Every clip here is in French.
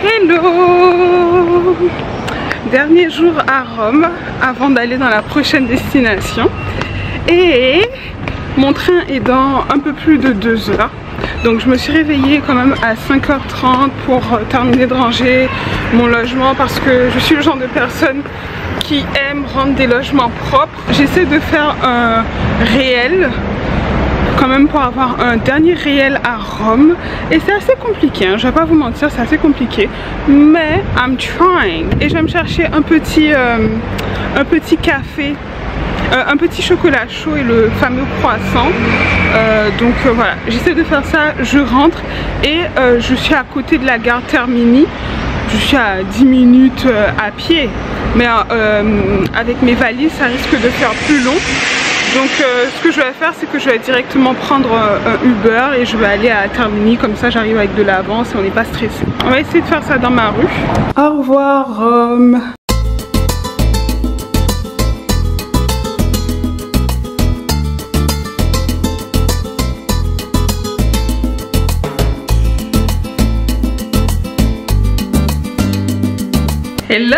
Hello! Dernier jour à Rome avant d'aller dans la prochaine destination. Et mon train est dans un peu plus de 2 heures. Donc je me suis réveillée quand même à 5h30 pour terminer de ranger mon logement parce que je suis le genre de personne qui aime rendre des logements propres. J'essaie de faire un réel quand même pour avoir un dernier réel à Rome et c'est assez compliqué, hein, je vais pas vous mentir, c'est assez compliqué, mais I'm trying. Et je vais me chercher un petit café, un petit chocolat chaud et le fameux croissant. Donc voilà, j'essaie de faire ça. Je rentre et je suis à côté de la gare Termini. Je suis à 10 minutes à pied, mais avec mes valises ça risque de faire plus long. Donc ce que je vais faire, c'est que je vais directement prendre un Uber et je vais aller à Termini, comme ça j'arrive avec de l'avance et on n'est pas stressé. On va essayer de faire ça dans ma rue. Au revoir Rome. Hello!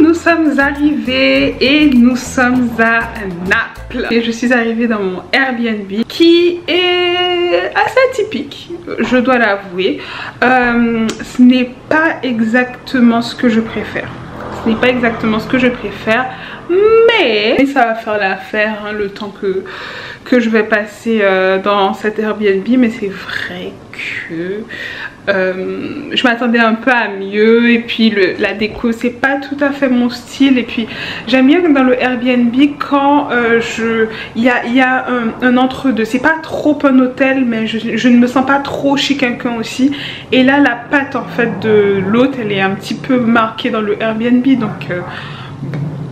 Nous sommes arrivés et nous sommes à Naples. Et je suis arrivée dans mon Airbnb qui est assez atypique, je dois l'avouer. Ce n'est pas exactement ce que je préfère. Ce n'est pas exactement ce que je préfère, mais ça va faire l'affaire, hein, le temps que je vais passer dans cet Airbnb. Mais c'est vrai que je m'attendais un peu à mieux, et puis la déco c'est pas tout à fait mon style, et puis j'aime bien dans le Airbnb quand il y a un entre-deux. C'est pas trop un hôtel, mais je ne me sens pas trop chez quelqu'un aussi. Et là la patte en fait de l'hôte elle est un petit peu marquée dans le Airbnb, donc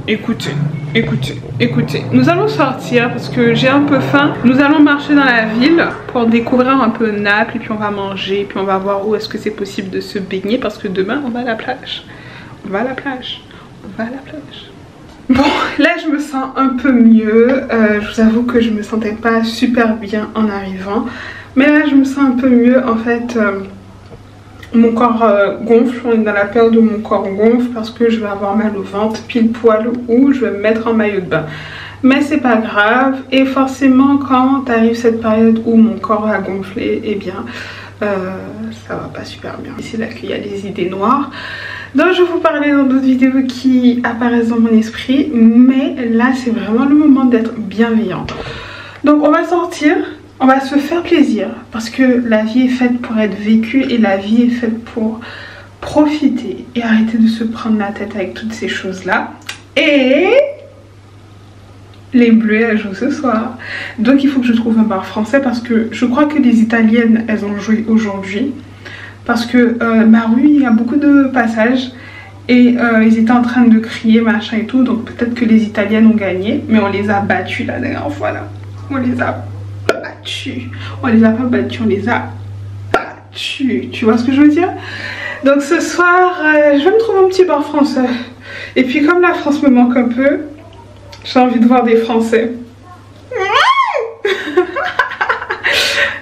écoutez, nous allons sortir parce que j'ai un peu faim. Nous allons marcher dans la ville pour découvrir un peu Naples, et puis on va manger, puis on va voir où est-ce que c'est possible de se baigner, parce que demain on va à la plage. On va à la plage. Bon, là je me sens un peu mieux. Je vous avoue que je me sentais pas super bien en arrivant, mais là je me sens un peu mieux en fait. Mon corps gonfle, on est dans la période où mon corps gonfle parce que je vais avoir mal au ventre pile poil où je vais me mettre en maillot de bain. Mais c'est pas grave, et forcément quand arrive cette période où mon corps a gonflé, eh bien ça va pas super bien. C'est là qu'il y a des idées noires dont je vais vous parler dans d'autres vidéos qui apparaissent dans mon esprit, mais là c'est vraiment le moment d'être bienveillant. Donc on va sortir. On va se faire plaisir parce que la vie est faite pour être vécue et la vie est faite pour profiter et arrêter de se prendre la tête avec toutes ces choses-là. Et les Bleus elles jouent ce soir. Donc il faut que je trouve un bar français parce que je crois que les Italiennes elles ont joué aujourd'hui. Parce que ma rue il y a beaucoup de passages et ils étaient en train de crier machin et tout. Donc peut-être que les Italiennes ont gagné, mais on les a battues la dernière fois là. On les a pas battus, on les a battus. Tu vois ce que je veux dire? Donc ce soir, je vais me trouver un petit bar français. Et puis comme la France me manque un peu, j'ai envie de voir des Français.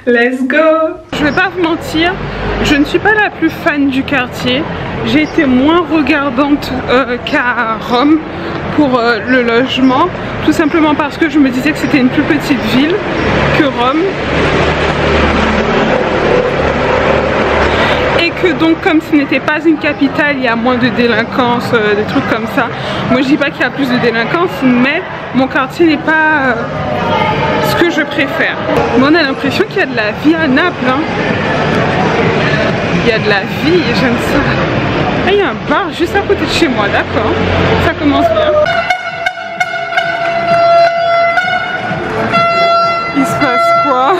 Let's go! Je vais pas vous mentir, je ne suis pas la plus fan du quartier. J'ai été moins regardante qu'à Rome pour le logement, tout simplement parce que je me disais que c'était une plus petite ville que Rome, et que donc comme ce n'était pas une capitale, il y a moins de délinquance, des trucs comme ça. Moi je dis pas qu'il y a plus de délinquance, mais mon quartier n'est pas ce que je préfère. Mais on a l'impression qu'il y a de la vie à Naples, hein. Il y a de la vie et j'aime ça. Ah, il y a un bar juste à côté de chez moi, d'accord. Ça commence bien. Il se passe quoi?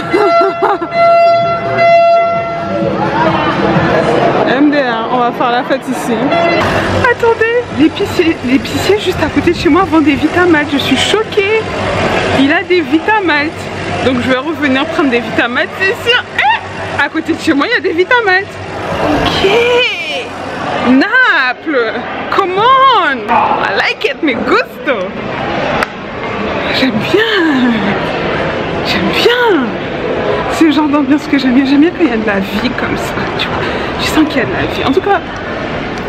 MDR, on va faire la fête ici. Attendez, l'épicier juste à côté de chez moi vend des Vitamalt. Je suis choquée. Il a des Vitamalt. Donc je vais revenir prendre des Vitamalt, c'est sûr. À côté de chez moi, il y a des Vitamalt. Ok. Naples, come on. I like it, me gusto. J'aime bien. C'est genre d'ambiance que j'aime bien. J'aime bien quand il y a de la vie comme ça, tu vois. Je sens qu'il y a de la vie. En tout cas,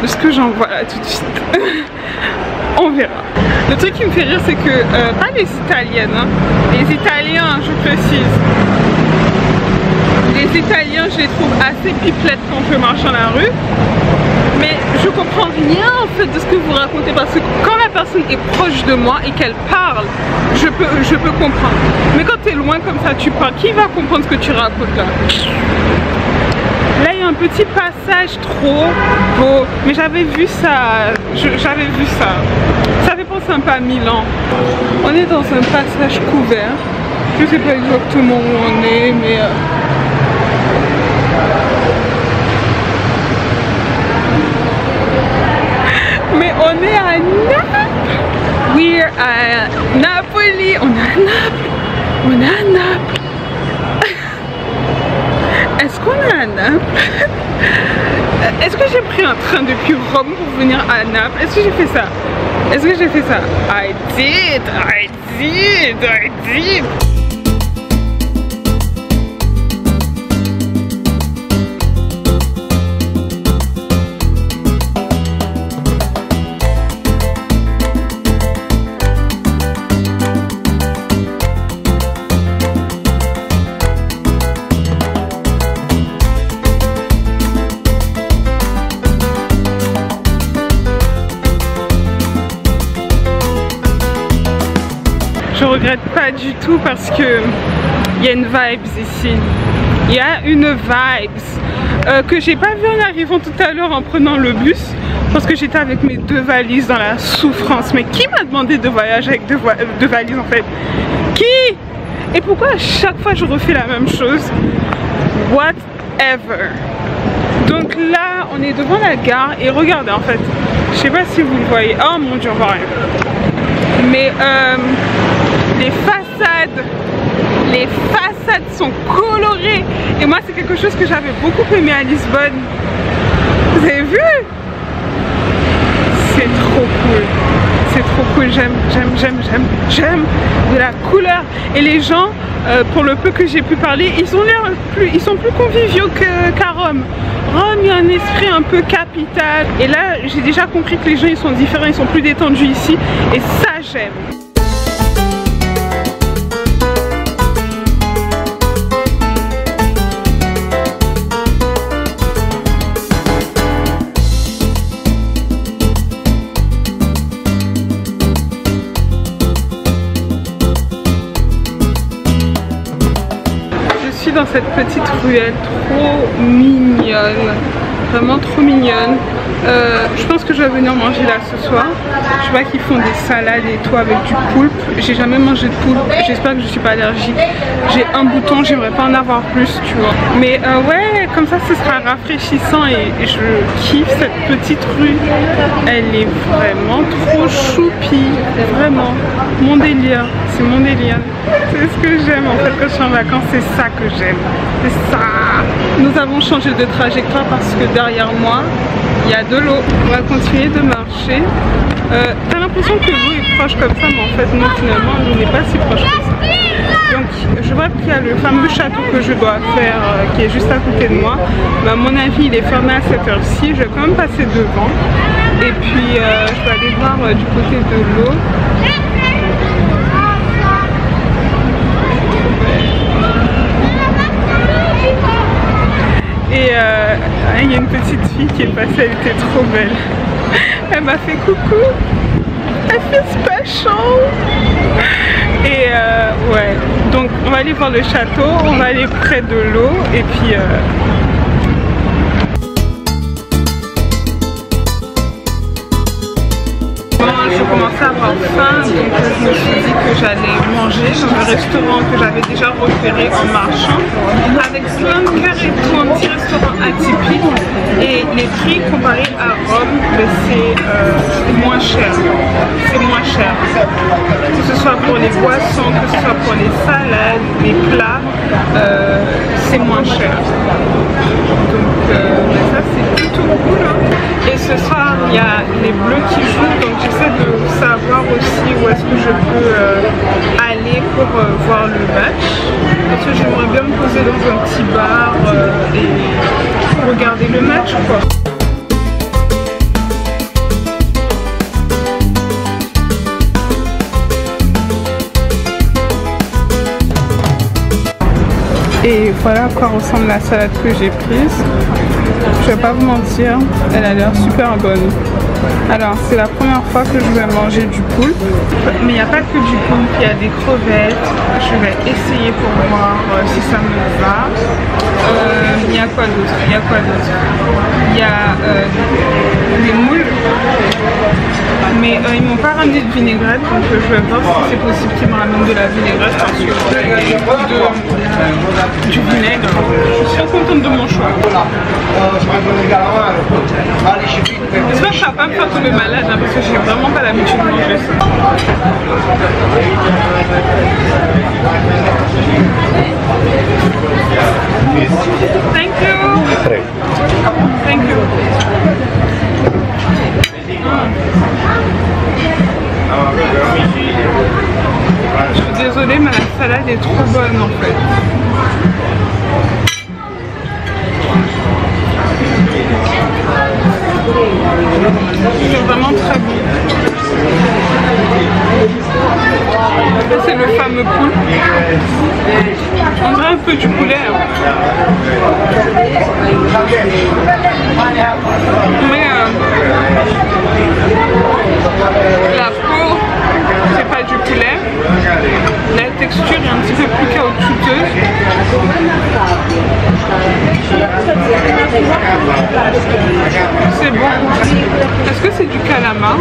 de ce que j'en vois là tout de suite. On verra. Le truc qui me fait rire, c'est que, pas les Italiennes, hein, les Italiens, je précise. Les Italiens, je les trouve assez pipelettes quand je marche dans la rue. Mais je comprends rien en fait de ce que vous racontez, parce que quand la personne est proche de moi et qu'elle parle, je peux comprendre. Mais quand tu es loin comme ça, tu parles, qui va comprendre ce que tu racontes là? Là il y a un petit passage trop beau, mais j'avais vu ça, ça fait penser un peu à Milan. On est dans un passage couvert, je sais pas exactement où on est, mais on est à Naples. We're à Napoli. On est à Naples. On est à Naples. Est-ce qu'on est à Naples? Est-ce que j'ai pris un train depuis Rome pour venir à Naples? Est-ce que j'ai fait ça? Est-ce que j'ai fait ça? I did. Je regrette pas du tout parce que il y a une vibes ici. Il y a une vibes que j'ai pas vu en arrivant tout à l'heure en prenant le bus, parce que j'étais avec mes 2 valises dans la souffrance. Mais qui m'a demandé de voyager avec deux valises en fait? Qui? Et pourquoi à chaque fois je refais la même chose? Whatever. Donc là on est devant la gare et regardez en fait, je sais pas si vous le voyez. Oh mon dieu, on voit rien. Mais les façades sont colorées et moi c'est quelque chose que j'avais beaucoup aimé à Lisbonne. Vous avez vu? C'est trop cool, c'est trop cool. J'aime de la couleur. Et les gens, pour le peu que j'ai pu parler, ils sont plus conviviaux qu'à Rome. Rome, il y a un esprit un peu capital, et là j'ai déjà compris que les gens ils sont différents, ils sont plus détendus ici, et ça j'aime. Dans cette petite ruelle trop mignonne, vraiment trop mignonne. Je pense que je vais venir manger là ce soir. Je vois qu'ils font des salades et tout avec du poulpe. J'ai jamais mangé de poulpe, j'espère que je suis pas allergique. J'ai un bouton, j'aimerais pas en avoir plus, tu vois. Mais ouais, comme ça ce sera rafraîchissant, et je kiffe cette petite rue. Elle est vraiment trop choupi, vraiment mon délire, c'est mon délire. C'est ce que j'aime en fait quand je suis en vacances, c'est ça que j'aime, c'est ça. Nous avons changé de trajectoire parce que derrière moi il y a de l'eau. On va continuer de marcher. T'as l'impression que l'eau est proche comme ça, mais en fait non, finalement l'eau n'est pas si proche que ça. Donc je vois qu'il y a le fameux château que je dois faire qui est juste à côté de moi, mais à mon avis il est fermé à cette heure-ci. Je vais quand même passer devant et puis je vais aller voir du côté de l'eau. Et il y a une petite fille qui est passée, elle était trop belle. Elle m'a fait coucou. Elle fait special. Et ouais, donc on va aller voir le château, on va aller près de l'eau et puis je commençais à avoir faim, donc je me suis dit que j'allais manger dans un restaurant que j'avais déjà repéré en marchant, avec plein de cœurs et tout, un petit restaurant atypique, et les prix comparés à Rome, c'est moins cher, que ce soit pour les boissons, que ce soit pour les salades, les plats, c'est moins cher. Donc ça c'est plutôt cool, hein. Et ce soir il y a les bleus qui jouent, donc j'essaie de savoir aussi où est-ce que je peux aller pour voir le match. Parce que j'aimerais bien me poser dans un petit bar et regarder le match, quoi. Et voilà à quoi ressemble la salade que j'ai prise. Je vais pas vous mentir, elle a l'air super bonne. Alors c'est la première fois que je vais manger du poulpe. Mais il n'y a pas que du poulpe, il y a des crevettes. Je vais essayer pour voir si ça me va. Il y a quoi d'autre? Il y a quoi d'autre? Il y a des moules. Mais ils m'ont pas ramené de vinaigrette, donc je vais voir si c'est possible qu'ils me ramènent de la vinaigrette parce que du vinaigre. Je suis trop contente de mon choix. J'espère que ça va pas me faire tomber malade hein, parce que j'ai vraiment pas l'habitude de manger ça. Thank you. Thank you. Je suis désolée mais la salade est trop bonne en fait. C'est vraiment très bon. Là c'est le fameux poulpe. On dirait un peu du poulet. Mais la peau c'est pas du poulet. La texture est un petit peu plus caoutchouteuse. C'est bon. Est-ce que c'est du calamar?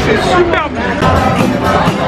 C'est super bon.